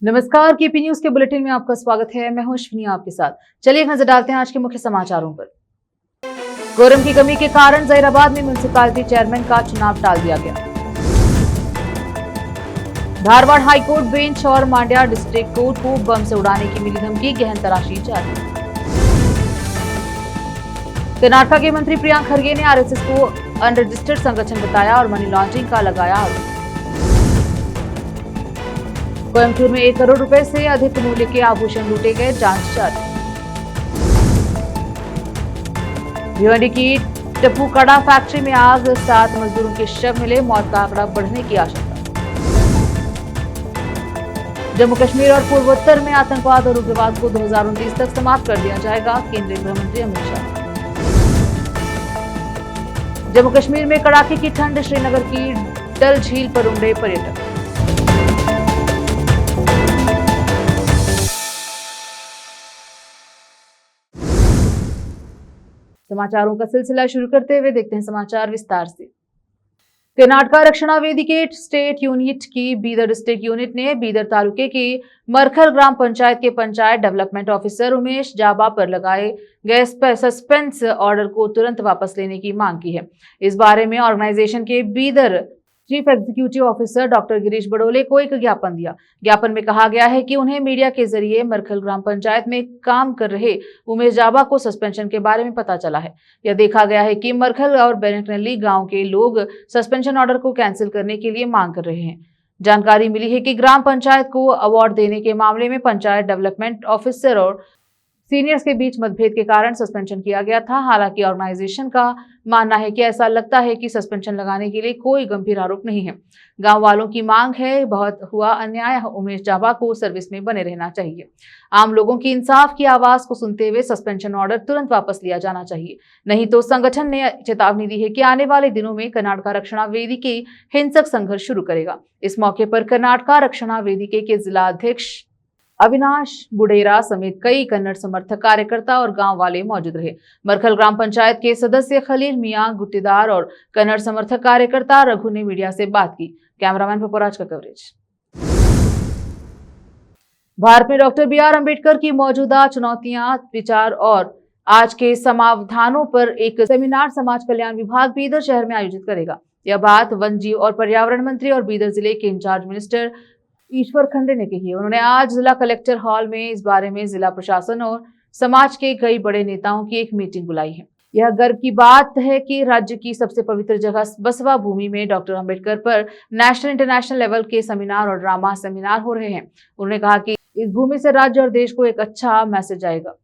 नमस्कार, KP news के bulletin में आपका स्वागत है। मैं हूं अश्विनी आपके साथ। चलिए एक नजर डालते हैं आज के मुख्य समाचारों पर। कोरम की कमी के कारण जहीराबाद में म्युनिसिपैलिटी चेयरमैन का चुनाव टाल दिया गया। धारवाड़ हाईकोर्ट बेंच और मांड्या डिस्ट्रिक्ट कोर्ट को बम से उड़ाने की मिली धमकी, गहन तलाशी जारी। कर्नाटक के मंत्री प्रियंक खरगे ने आरएसएस को अनरजिस्टर्ड संगठन बताया और मनी लॉन्ड्रिंग का लगाया आरोप। कोयम्बटूर में 1 करोड़ रुपए से अधिक मूल्य के आभूषण लूटे गए, जांच जारी। भिवंडी की टप्पूकड़ा फैक्ट्री में आग, 7 मजदूरों के शव मिले, मौत का आंकड़ा बढ़ने की आशंका। जम्मू कश्मीर और पूर्वोत्तर में आतंकवाद और उग्रवाद को 2029 तक समाप्त कर दिया जाएगा, केंद्रीय गृह मंत्री अमित शाह। जम्मू कश्मीर में कड़ाके की ठंड, श्रीनगर की डल झील पर उमड़े पर्यटक। समाचारों का सिलसिला शुरू करते हुए देखते हैं समाचार विस्तार से। कर्नाटक रक्षणा वेदी के स्टेट यूनिट की बीदर डिस्ट्रिक्ट यूनिट ने बीदर तालुके की मरखल ग्राम पंचायत के पंचायत डेवलपमेंट ऑफिसर उमेश जाबा पर लगाए गए सस्पेंस ऑर्डर को तुरंत वापस लेने की मांग की है। इस बारे में ऑर्गेनाइजेशन के Bidar chief executive officer doctor Girish Badole को एक ज्ञापन दिया। ज्ञापन में कहा गया है कि उन्हें मीडिया के जरिए मरखल ग्राम पंचायत में काम कर रहे उमेश जाबा को सस्पेंशन के बारे में पता चला है। यह देखा गया है कि मरखल और बेनकनली गांव के लोग सस्पेंशन ऑर्डर को कैंसिल करने के लिए मांग कर रहे हैं। जानकारी मिली है कि ग्राम पंचायत को अवार्ड देने के मामले में पंचायत डेवलपमेंट ऑफिसर और सीनियर्स के बीच मतभेद के कारण सस्पेंशन किया गया था। हालांकि ऑर्गेनाइजेशन का मानना है कि ऐसा लगता है कि सस्पेंशन लगाने के लिए कोई गंभीर आरोप नहीं है। गांव वालों की मांग है, बहुत हुआ अन्याय, उमेश जाबा को सर्विस में बने रहना चाहिए। आम लोगों की इंसाफ की आवाज को सुनते हुए सस्पेंशन ऑर्डर तुरंत वापस लिया जाना चाहिए, नहीं तो संगठन ने चेतावनी दी है कि आने वाले दिनों में कर्नाटक रक्षणा वेदी के हिंसक संघर्ष शुरू करेगा। इस मौके पर कर्नाटक रक्षणा वेदी के जिला अध्यक्ष अविनाश बुडेरा समेत कई कन्नड़ समर्थक, कार्यकर्ता और गांव वाले मौजूद रहे। मरखल ग्राम पंचायत के सदस्य खलील मियां गुट्टीदार और कन्नड़ समर्थक कार्यकर्ता रघु ने मीडिया से बात की। कैमरामैन पपुराज का कवरेज। भारत में डॉक्टर BR अम्बेडकर की मौजूदा चुनौतियां, विचार और आज के समाधानों पर एक सेमिनार समाज कल्याण विभाग बीदर शहर में आयोजित करेगा। यह बात वन जीव और पर्यावरण मंत्री और बीदर जिले के इंचार्ज मिनिस्टर ईश्वर खंडे ने कही। उन्होंने आज जिला कलेक्टर हॉल में इस बारे में जिला प्रशासन और समाज के कई बड़े नेताओं की एक मीटिंग बुलाई है। यह गर्व की बात है कि राज्य की सबसे पवित्र जगह बसवा भूमि में डॉक्टर अंबेडकर पर नेशनल इंटरनेशनल लेवल के सेमिनार और ड्रामा सेमिनार हो रहे हैं। उन्होंने कहा कि इस भूमि से राज्य और देश को एक अच्छा मैसेज आएगा।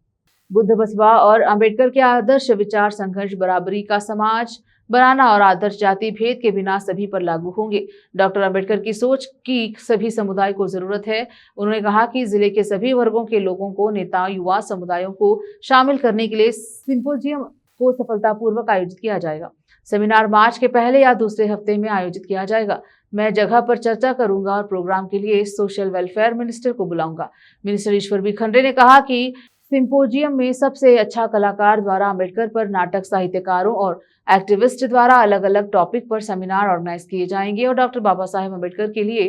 बुद्ध, बसवा और अंबेडकर के आदर्श विचार संघर्ष, बराबरी का समाज बनाना और आदर्श जाति भेद के बिना सभी पर लागू होंगे। डॉक्टर अंबेडकर की सोच की सभी समुदाय को जरूरत है। उन्होंने कहा कि जिले के सभी वर्गों के लोगों को, नेता, युवा समुदायों को शामिल करने के लिए सिंपोजियम को सफलतापूर्वक आयोजित किया जाएगा। सेमिनार मार्च के पहले या दूसरे हफ्ते में आयोजित किया जाएगा। मैं जगह पर चर्चा करूंगा और प्रोग्राम के लिए सोशल वेलफेयर मिनिस्टर को बुलाऊंगा। मिनिस्टर ईश्वर बी खंडे ने कहा कि सिंपोजियम में सबसे अच्छा कलाकार द्वारा अंबेडकर पर नाटक, साहित्यकारों और एक्टिविस्ट द्वारा अलग अलग टॉपिक पर सेमिनार ऑर्गेनाइज किए जाएंगे और डॉक्टर बाबा साहेब अंबेडकर के लिए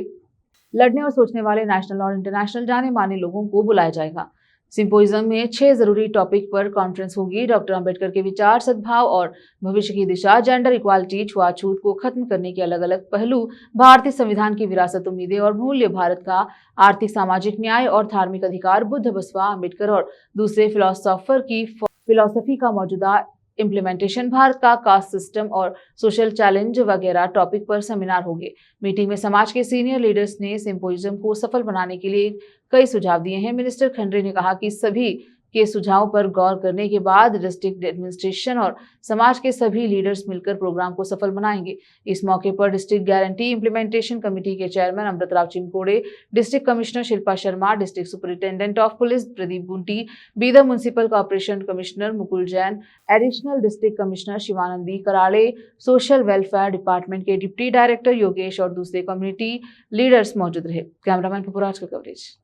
लड़ने और सोचने वाले नेशनल और इंटरनेशनल जाने माने लोगों को बुलाया जाएगा। सिंपोजियम में 6 जरूरी टॉपिक पर कॉन्फ्रेंस होगी। डॉक्टर अंबेडकर के विचार, सद्भाव और भविष्य की दिशा, जेंडर इक्वालिटी, छुआछूत को खत्म करने के अलग अलग पहलू, भारतीय संविधान की विरासत, उम्मीदें और मूल्य, भारत का आर्थिक सामाजिक न्याय और धार्मिक अधिकार, बुद्ध, बसवा, अंबेडकर और दूसरे फिलोसोफर की फिलॉसफी का मौजूदा इम्प्लीमेंटेशन, भारत का कास्ट सिस्टम और सोशल चैलेंज वगैरह टॉपिक पर सेमिनार होंगे। मीटिंग में समाज के सीनियर लीडर्स ने सिंपोजियम को सफल बनाने के लिए कई सुझाव दिए हैं। मिनिस्टर खंडे ने कहा कि सभी के सुझावों पर गौर करने के बाद डिस्ट्रिक्ट एडमिनिस्ट्रेशन और समाज के सभी लीडर्स मिलकर प्रोग्राम को सफल बनाएंगे। इस मौके पर डिस्ट्रिक्ट गारंटी इंप्लीमेंटेशन कमेटी के chairman Amritrao Chimkode, district commissioner Shilpa Sharma, district superintendent of police Pradeep Gunti, Bidar municipal corporation commissioner Mukul Jain, additional district commissioner Shivanandi Karade, social welfare department के डिप्टी डायरेक्टर योगेश और दूसरे कम्युनिटी लीडर्स मौजूद रहे। कैमरामैन पपुराज का कवरेज।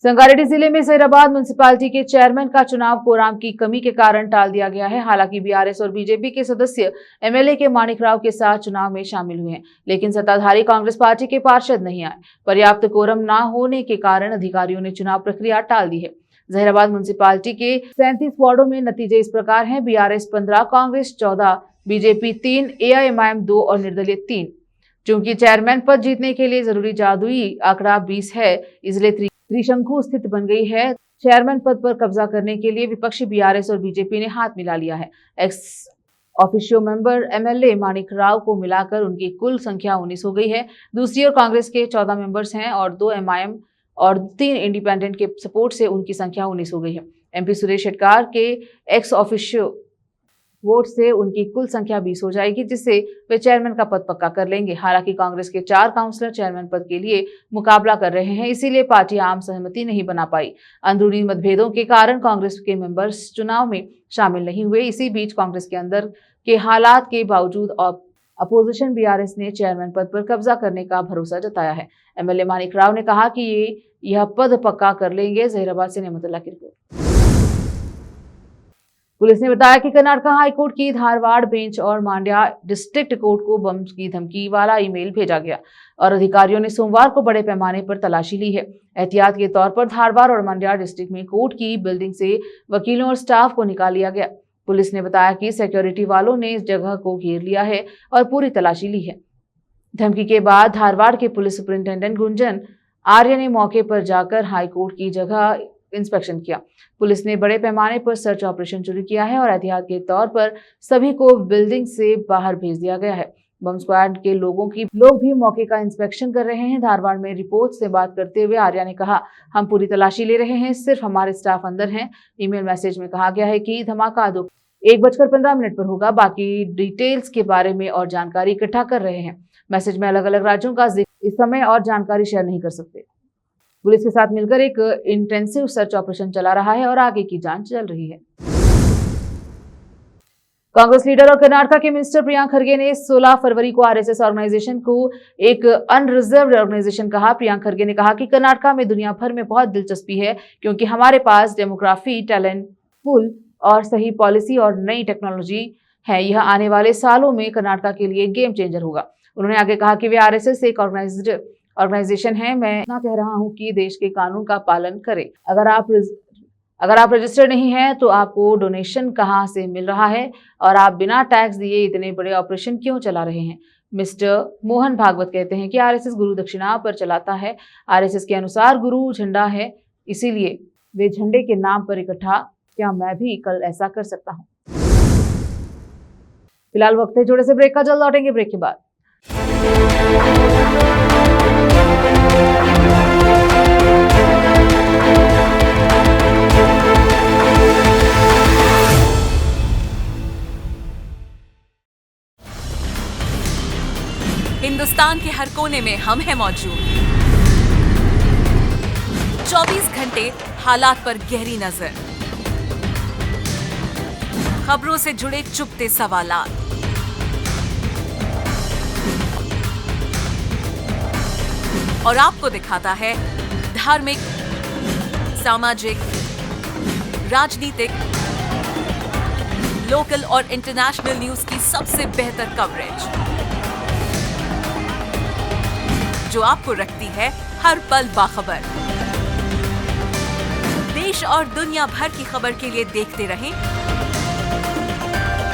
संगारेड्डी जिले में जहीराबाद म्युनिसिपैलिटी के चेयरमैन का चुनाव कोराम की कमी के कारण टाल दिया गया है। हालांकि बीआरएस और बीजेपी के सदस्य एमएलए के माणिक राव के साथ चुनाव में शामिल हुए हैं, लेकिन सत्ताधारी कांग्रेस पार्टी के पार्षद नहीं आए। पर्याप्त कोरम न होने के कारण अधिकारियों ने चुनाव प्रक्रिया टाल दी है। जहीराबाद म्युनिसिपैलिटी के 37 वार्डों में नतीजे इस प्रकार हैं: बीआरएस 15, कांग्रेस 14, बीजेपी 3, एआईएमआईएम 2 और निर्दलीय 3। चूंकि चेयरमैन पद जीतने के लिए जरूरी जादुई आंकड़ा 20 है, इसलिए त्रिशंकु स्थिति बन गई है। चेयरमैन पद पर कब्जा करने के लिए विपक्षी बीआरएस और बीजेपी ने हाथ मिला लिया है। एक्स ऑफिशियो मेंबर एमएलए माणिक राव को मिलाकर उनकी कुल संख्या 19 हो गई है। दूसरी ओर कांग्रेस के 14 मेंबर्स हैं और 2 एमआईएम और 3 इंडिपेंडेंट के सपोर्ट से उनकी संख्या 19 हो गई है। एमपी सुरेश शेटकार के एक्स ऑफिशियो वोट से उनकी कुल संख्या 20 हो जाएगी, जिससे वे चेयरमैन का पद पक्का कर लेंगे। हालांकि कांग्रेस के 4 काउंसलर चेयरमैन पद के लिए मुकाबला कर रहे हैं, इसीलिए पार्टी आम सहमति नहीं बना पाई। अंदरूनी मतभेदों के कारण कांग्रेस के मेंबर्स चुनाव में शामिल नहीं हुए। इसी बीच कांग्रेस के अंदर के हालात के बावजूद अपोजिशन बीआरएस ने चेयरमैन पद पर कब्जा करने का भरोसा जताया है। एमएलए माणिक राव ने कहा कि यह पद पक्का कर लेंगे। जहीराबाद से नेमतुल्लाह की रिपोर्ट। पुलिस ने बताया कि कर्नाटक हाईकोर्ट की धारवाड़ बेंच और मांड्या डिस्ट्रिक्ट कोर्ट को बम की धमकी वाला ईमेल भेजा गया और अधिकारियों ने सोमवार को बड़े पैमाने पर तलाशी ली है। एहतियात के तौर पर धारवाड़ और मांड्या डिस्ट्रिक्ट में कोर्ट की बिल्डिंग से वकीलों और स्टाफ को निकाल लिया गया। पुलिस ने बताया कि सिक्योरिटी वालों ने इस जगह को घेर लिया है और पूरी तलाशी ली है। धमकी के बाद धारवाड़ के पुलिस सुपरिंटेंडेंट गुंजन आर्य ने मौके पर जाकर हाईकोर्ट की जगह इंस्पेक्शन किया। पुलिस ने बड़े पैमाने पर सर्च ऑपरेशन शुरू किया है और एहतियात के तौर पर सभी को बिल्डिंग से बाहर भेज दिया गया है। बम स्क्वाड के लोग भी मौके का इंस्पेक्शन कर रहे हैं। धारवाड़ में रिपोर्ट से बात करते हुए आर्या ने कहा, हम पूरी तलाशी ले रहे हैं, सिर्फ हमारे स्टाफ अंदर हैं। ईमेल मैसेज में कहा गया है कि धमाका 1:15 पर होगा। बाकी डिटेल्स के बारे में और जानकारी इकट्ठा कर रहे हैं। मैसेज में अलग अलग राज्यों का जिक्र इस समय और जानकारी शेयर नहीं कर सकते। पुलिस के साथ मिलकर एक इंटेंसिव सर्च ऑपरेशन चला रहा है और आगे की जांच चल रही है। कांग्रेस लीडर और कर्नाटक के मिनिस्टर प्रियंक खरगे ने 16 फरवरी को आरएसएस ऑर्गेनाइजेशन को एक अनरिजर्व्ड ऑर्गेनाइजेशन कहा। प्रियंक खरगे ने कहा कि कर्नाटक में दुनिया भर में बहुत दिलचस्पी है, क्योंकि हमारे पास डेमोग्राफी, टैलेंट पूल और सही पॉलिसी और नई टेक्नोलॉजी है। यह आने वाले सालों में कर्नाटक के लिए गेम चेंजर होगा। उन्होंने आगे कहा कि वे आरएसएस एक ऑर्गेनाइजेशन है। मैं इतना कह रहा हूं कि देश के कानून का पालन करें। अगर आप रजिस्टर्ड नहीं हैं तो आपको डोनेशन कहां से मिल रहा है और आप बिना टैक्स दिए इतने बड़े ऑपरेशन क्यों चला रहे हैं। मिस्टर मोहन भागवत कहते हैं कि आरएसएस गुरु दक्षिणा पर चलाता है। आरएसएस के अनुसार गुरु झंडा है, इसीलिए वे झंडे के नाम पर इकट्ठा। क्या मैं भी कल ऐसा कर सकता हूं? फिलहाल वक्त है छोटे से ब्रेक का, जल्द लौटेंगे ब्रेक के बाद। हिंदुस्तान के हर कोने में हम हैं मौजूद। 24 घंटे हालात पर गहरी नजर, खबरों से जुड़े चुपते सवालात, और आपको दिखाता है धार्मिक, सामाजिक, राजनीतिक, लोकल और इंटरनेशनल न्यूज की सबसे बेहतर कवरेज, जो आपको रखती है हर पल बाखबर। देश और दुनिया भर की खबर के लिए देखते रहें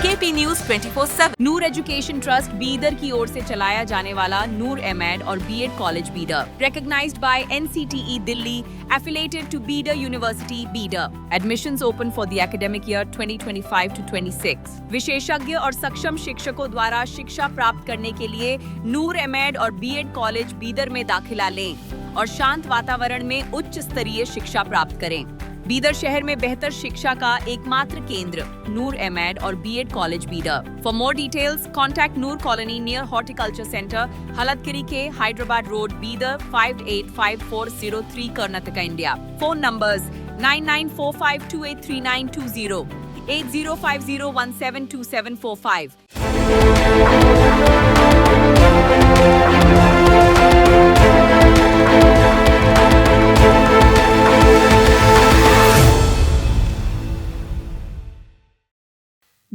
KP news 24/7। Noor education trust Bidar की ओर से चलाया जाने वाला नूर एमएड और BEd college Bidar, recognized by NCTE Delhi, affiliated to Bidar University, Bidar. Admissions open for the academic year 2025 to 26. विशेषज्ञ और सक्षम शिक्षकों द्वारा शिक्षा प्राप्त करने के लिए नूर एमएड और बीएड कॉलेज बीदर में दाखिला लें और शांत वातावरण में उच्च स्तरीय शिक्षा प्राप्त करें। बीदर शहर में बेहतर शिक्षा का एकमात्र केंद्र नूर एमएड और BEd college Bidar. For more details contact Noor colony near horticulture centre, Haladgiri के Hyderabad road, Bidar 585403 Karnataka, India. Phone numbers 9945283920, 8050172745।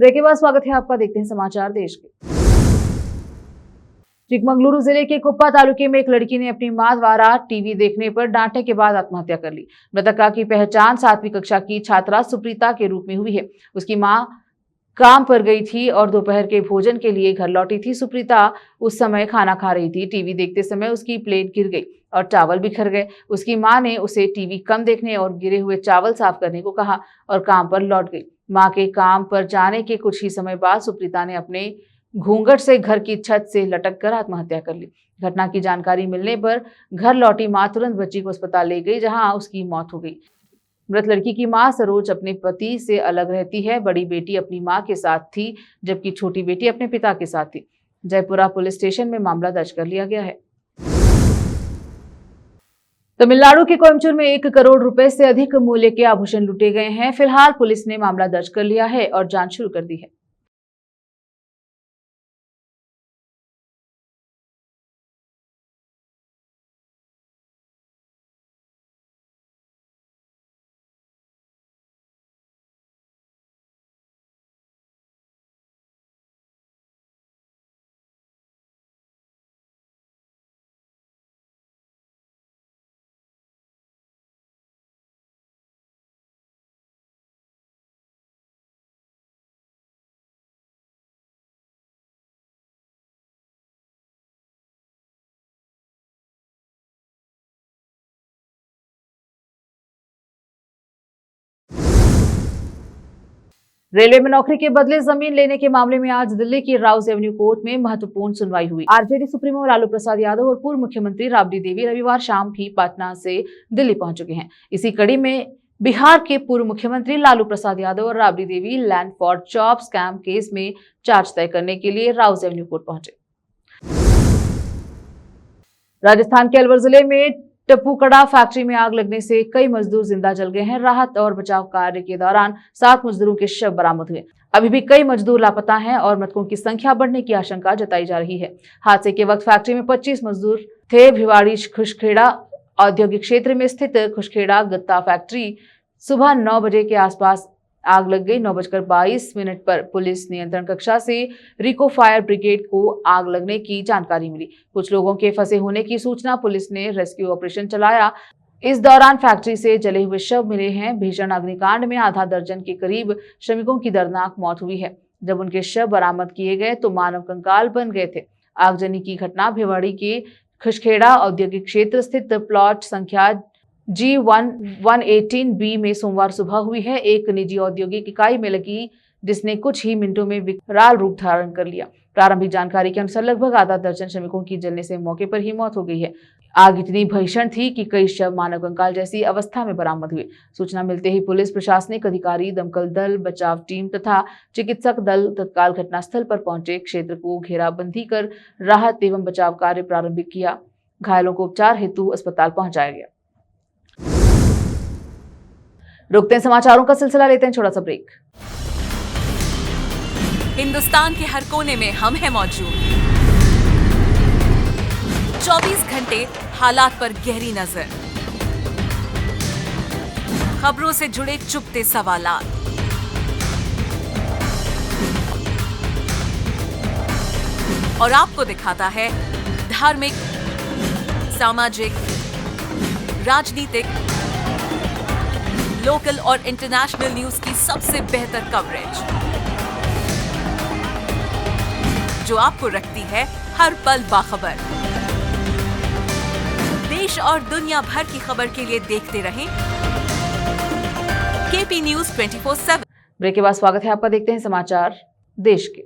Break के बाद स्वागत है आपका। देखते हैं समाचार देश के। चिकमंगलुरु जिले के कुप्पा तालुके में एक लड़की ने अपनी मां द्वारा टीवी देखने पर डांटने के बाद आत्महत्या कर ली। मृतका की पहचान 7वीं कक्षा की छात्रा सुप्रीता के रूप में हुई है। उसकी मां काम पर गई थी और दोपहर के भोजन के लिए घर लौटी थी। सुप्रीता उस समय खाना खा रही थी। टीवी देखते समय उसकी प्लेट गिर गई और चावल बिखर गए। उसकी मां ने उसे टीवी कम देखने और गिरे हुए चावल साफ करने को कहा और काम पर लौट गई। मां के काम पर जाने के कुछ ही समय बाद सुप्रीता ने अपने घूंघट से घर की छत से लटक कर आत्महत्या कर ली। घटना की जानकारी मिलने पर घर लौटी मां तुरंत बच्ची को अस्पताल ले गई, जहां उसकी मौत हो गई। मृत लड़की की मां सरोज अपने पति से अलग रहती है। बड़ी बेटी अपनी मां के साथ थी, जबकि छोटी बेटी अपने पिता के साथ थी। जयपुरा पुलिस स्टेशन में मामला दर्ज कर लिया गया है। तमिलनाडु के कोयम्बटूर में 1 करोड़ रुपए से अधिक मूल्य के आभूषण लूटे गए हैं। फिलहाल पुलिस ने मामला दर्ज कर लिया है और जांच शुरू कर दी है। रेलवे में नौकरी के बदले जमीन लेने के मामले में आज दिल्ली की राउज एवेन्यू कोर्ट में महत्वपूर्ण सुनवाई हुई। आरजेडी सुप्रीमो लालू प्रसाद यादव और पूर्व मुख्यमंत्री राबड़ी देवी रविवार शाम भी पटना से दिल्ली पहुंच चुके हैं। इसी कड़ी में बिहार के पूर्व मुख्यमंत्री लालू प्रसाद यादव और Rabri Devi land for job scam case में चार्ज तय करने के लिए राउज एवेन्यू कोर्ट पहुंचे। राजस्थान के अलवर जिले में टप्पूकड़ा फैक्ट्री में आग लगने से कई मजदूर जिंदा जल गए हैं। राहत और बचाव कार्य के दौरान 7 मजदूरों के शव बरामद हुए। अभी भी कई मजदूर लापता हैं और मृतकों की संख्या बढ़ने की आशंका जताई जा रही है। हादसे के वक्त फैक्ट्री में 25 मजदूर थे। भिवाड़ी खुशखेड़ा औद्योगिक क्षेत्र में स्थित खुशखेड़ा गत्ता फैक्ट्री सुबह 9 बजे के आसपास आग लग गई। 9:22 पर पुलिस नियंत्रण कक्षा से रिको फायर ब्रिगेड को आग लगने की जानकारी मिली। कुछ लोगों के फंसे होने की सूचना, पुलिस ने रेस्क्यू ऑपरेशन चलाया। इस दौरान फैक्ट्री से जले हुए शव मिले हैं। भीषण अग्निकांड में आधा दर्जन के करीब श्रमिकों की दर्दनाक मौत हुई है। जब उनके शव बरामद किए गए तो मानव कंकाल बन गए थे। आगजनी की घटना भिवाड़ी के खुशखेड़ा औद्योगिक क्षेत्र स्थित प्लॉट संख्या G118B में सोमवार सुबह हुई है। एक निजी औद्योगिक इकाई में लगी, जिसने कुछ ही मिनटों में विकराल रूप धारण कर लिया। प्रारंभिक जानकारी के अनुसार लगभग आधा दर्जन श्रमिकों की जलने से मौके पर ही मौत हो गई है। आग इतनी भीषण थी कि कई शव मानव कंकाल जैसी अवस्था में बरामद हुए। सूचना मिलते ही पुलिस, प्रशासनिक अधिकारी, दमकल दल, बचाव टीम तथा चिकित्सक दल तत्काल घटनास्थल पर पहुंचे। क्षेत्र को घेराबंदी कर राहत एवं बचाव कार्य प्रारंभिक किया। घायलों को उपचार हेतु अस्पताल पहुंचाया गया। रुकते हैं समाचारों का सिलसिला, लेते हैं छोटा सा ब्रेक। हिंदुस्तान के हर कोने में हम हैं मौजूद। 24 घंटे हालात पर गहरी नजर, खबरों से जुड़े चुपते सवालात, और आपको दिखाता है धार्मिक, सामाजिक, राजनीतिक, लोकल और इंटरनेशनल न्यूज की सबसे बेहतर कवरेज, जो आपको रखती है हर पल बाखबर। देश और दुनिया भर की खबर के लिए देखते रहें केपी न्यूज 24/7। ब्रेक के बाद स्वागत है आपका। देखते हैं समाचार देश के।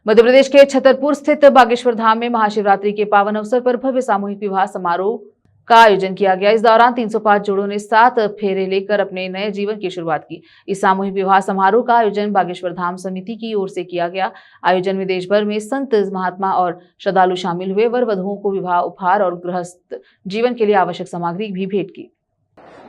मध्य प्रदेश के छतरपुर स्थित बागेश्वर धाम में महाशिवरात्रि के पावन अवसर पर भव्य सामूहिक विवाह समारोह का आयोजन किया गया। इस दौरान 305 जोड़ों ने 7 फेरे लेकर अपने नए जीवन की शुरुआत की। इस सामूहिक विवाह समारोह का आयोजन बागेश्वर धाम समिति की ओर से किया गया। आयोजन में देश भर में संत, महात्मा और श्रद्धालु शामिल हुए। वर वधुओं को विवाह उपहार और गृहस्थ जीवन के लिए आवश्यक सामग्री भी भेंट की।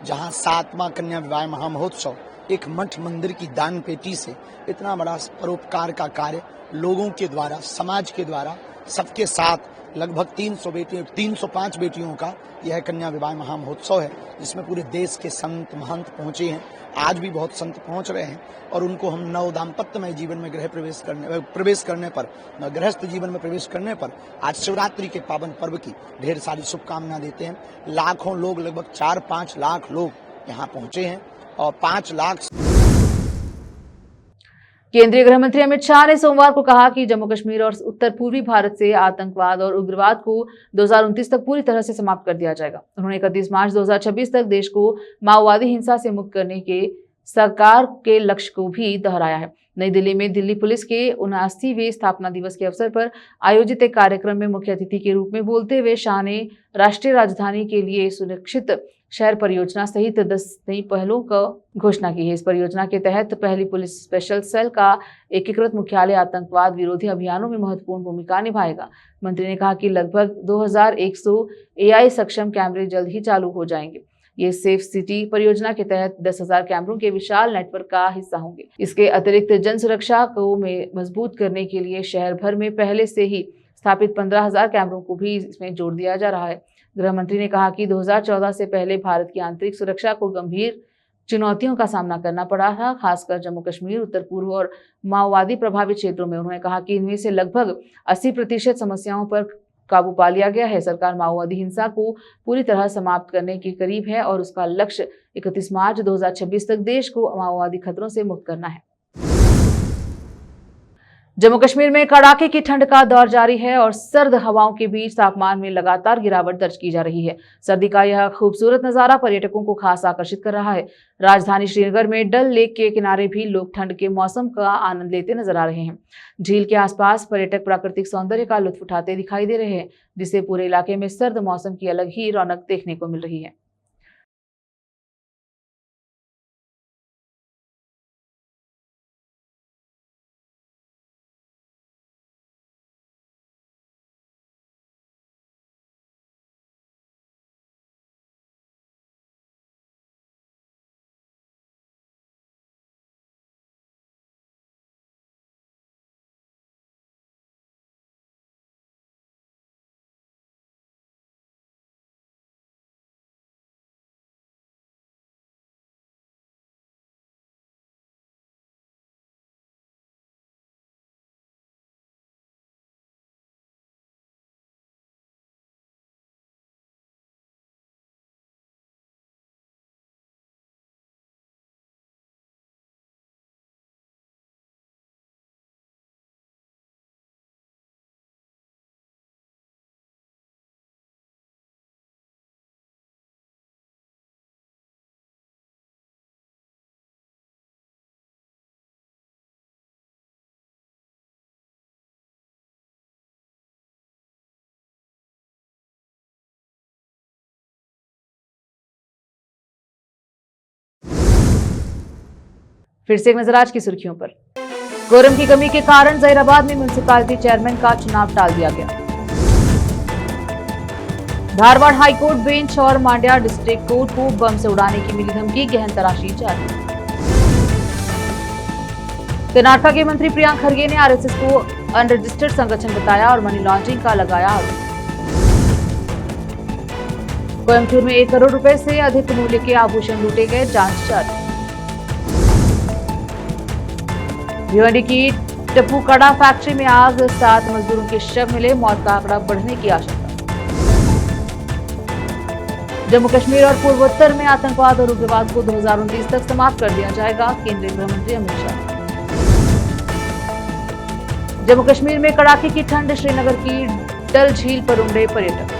जहां 7वां कन्या विवाह महामहोत्सव एक मठ मंदिर की दान पेटी से इतना बड़ा परोपकार का कार्य लोगों के द्वारा, समाज के द्वारा सबके साथ लगभग 305 बेटियों का यह कन्या विवाह महामहोत्सव है, जिसमें पूरे देश के संत महंत पहुंचे हैं। आज भी बहुत संत पहुंच रहे हैं और उनको हम नव दाम्पत्यमय जीवन में गृहस्थ जीवन में प्रवेश करने पर आज शिवरात्रि के पावन पर्व की ढेर सारी शुभकामनाएं देते हैं। लाखों लोग, लगभग 4-5 लाख लोग यहाँ पहुंचे हैं और 5 लाख। केंद्रीय गृह मंत्री अमित शाह ने सोमवार को कहा कि जम्मू कश्मीर और उत्तर पूर्वी भारत से आतंकवाद और उग्रवाद को 2029 तक पूरी तरह से समाप्त कर दिया जाएगा। उन्होंने 31 मार्च 2026 तक देश को माओवादी हिंसा से मुक्त करने के सरकार के लक्ष्य को भी दोहराया है। नई दिल्ली में दिल्ली पुलिस के 79वें स्थापना दिवस के अवसर पर आयोजित एक कार्यक्रम में मुख्य अतिथि के रूप में बोलते हुए शाह ने राष्ट्रीय राजधानी के लिए सुरक्षित शहर परियोजना सहित 10 नई पहलों का घोषणा की है। इस परियोजना के तहत पहली पुलिस स्पेशल सेल का एकीकृत मुख्यालय आतंकवाद विरोधी अभियानों में महत्वपूर्ण भूमिका निभाएगा। मंत्री ने कहा कि लगभग 2100 AI सक्षम कैमरे जल्द ही चालू हो जाएंगे। ये सेफ सिटी परियोजना के तहत 10,000 कैमरों के विशाल नेटवर्क का हिस्सा होंगे। इसके अतिरिक्त जन सुरक्षा को मजबूत करने के लिए शहर भर में पहले से ही स्थापित 15,000 कैमरों को भी इसमें जोड़ दिया जा रहा है। गृह मंत्री ने कहा कि 2014 से पहले भारत की आंतरिक सुरक्षा को गंभीर चुनौतियों का सामना करना पड़ा था, खासकर जम्मू कश्मीर, उत्तर पूर्व और माओवादी प्रभावित क्षेत्रों में। उन्होंने कहा कि इनमें से लगभग 80% समस्याओं पर काबू पा लिया गया है। सरकार माओवादी हिंसा को पूरी तरह समाप्त करने के करीब है और उसका लक्ष्य 31 मार्च 2026 तक देश को माओवादी खतरों से मुक्त करना है। जम्मू कश्मीर में कड़ाके की ठंड का दौर जारी है और सर्द हवाओं के बीच तापमान में लगातार गिरावट दर्ज की जा रही है। सर्दी का यह खूबसूरत नजारा पर्यटकों को खास आकर्षित कर रहा है। राजधानी श्रीनगर में डल लेक के किनारे भी लोग ठंड के मौसम का आनंद लेते नजर आ रहे हैं। झील के आसपास पर्यटक प्राकृतिक सौंदर्य का लुत्फ उठाते दिखाई दे रहे हैं, जिससे पूरे इलाके में सर्द मौसम की अलग ही रौनक देखने को मिल रही है। फिर से एक नजर आज की सुर्खियों पर। कोरम की कमी के कारण जहीराबाद में म्युनिसिपैलिटी चेयरमैन का चुनाव टाल दिया गया। धारवाड़ हाईकोर्ट बेंच और मांड्या डिस्ट्रिक्ट कोर्ट को बम से उड़ाने की मिली धमकी, गहन तलाशी जारी। कर्नाटक के मंत्री प्रियंक खरगे ने आरएसएस को अनरजिस्टर्ड संगठन बताया और मनी लॉन्ड्रिंग का लगाया आरोप। कोयम्बटूर में 1 करोड़ रुपए से अधिक मूल्य के आभूषण लूटे गए, जांच जारी। भिवंडी की टप्पूकड़ा फैक्ट्री में आग, 7 मजदूरों के शव मिले, मौत का आंकड़ा बढ़ने की आशंका। जम्मू कश्मीर और पूर्वोत्तर में आतंकवाद और उग्रवाद को 2029 तक समाप्त कर दिया जाएगा, केंद्रीय गृह मंत्री अमित शाह। जम्मू कश्मीर में कड़ाके की ठंड, श्रीनगर की डल झील पर उमड़े पर्यटक।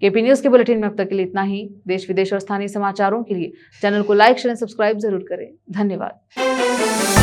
केपी न्यूज के बुलेटिन में अब तक के लिए इतना ही। देश विदेश और स्थानीय समाचारों के लिए चैनल को लाइक, शेयर, सब्सक्राइब जरूर करें। धन्यवाद।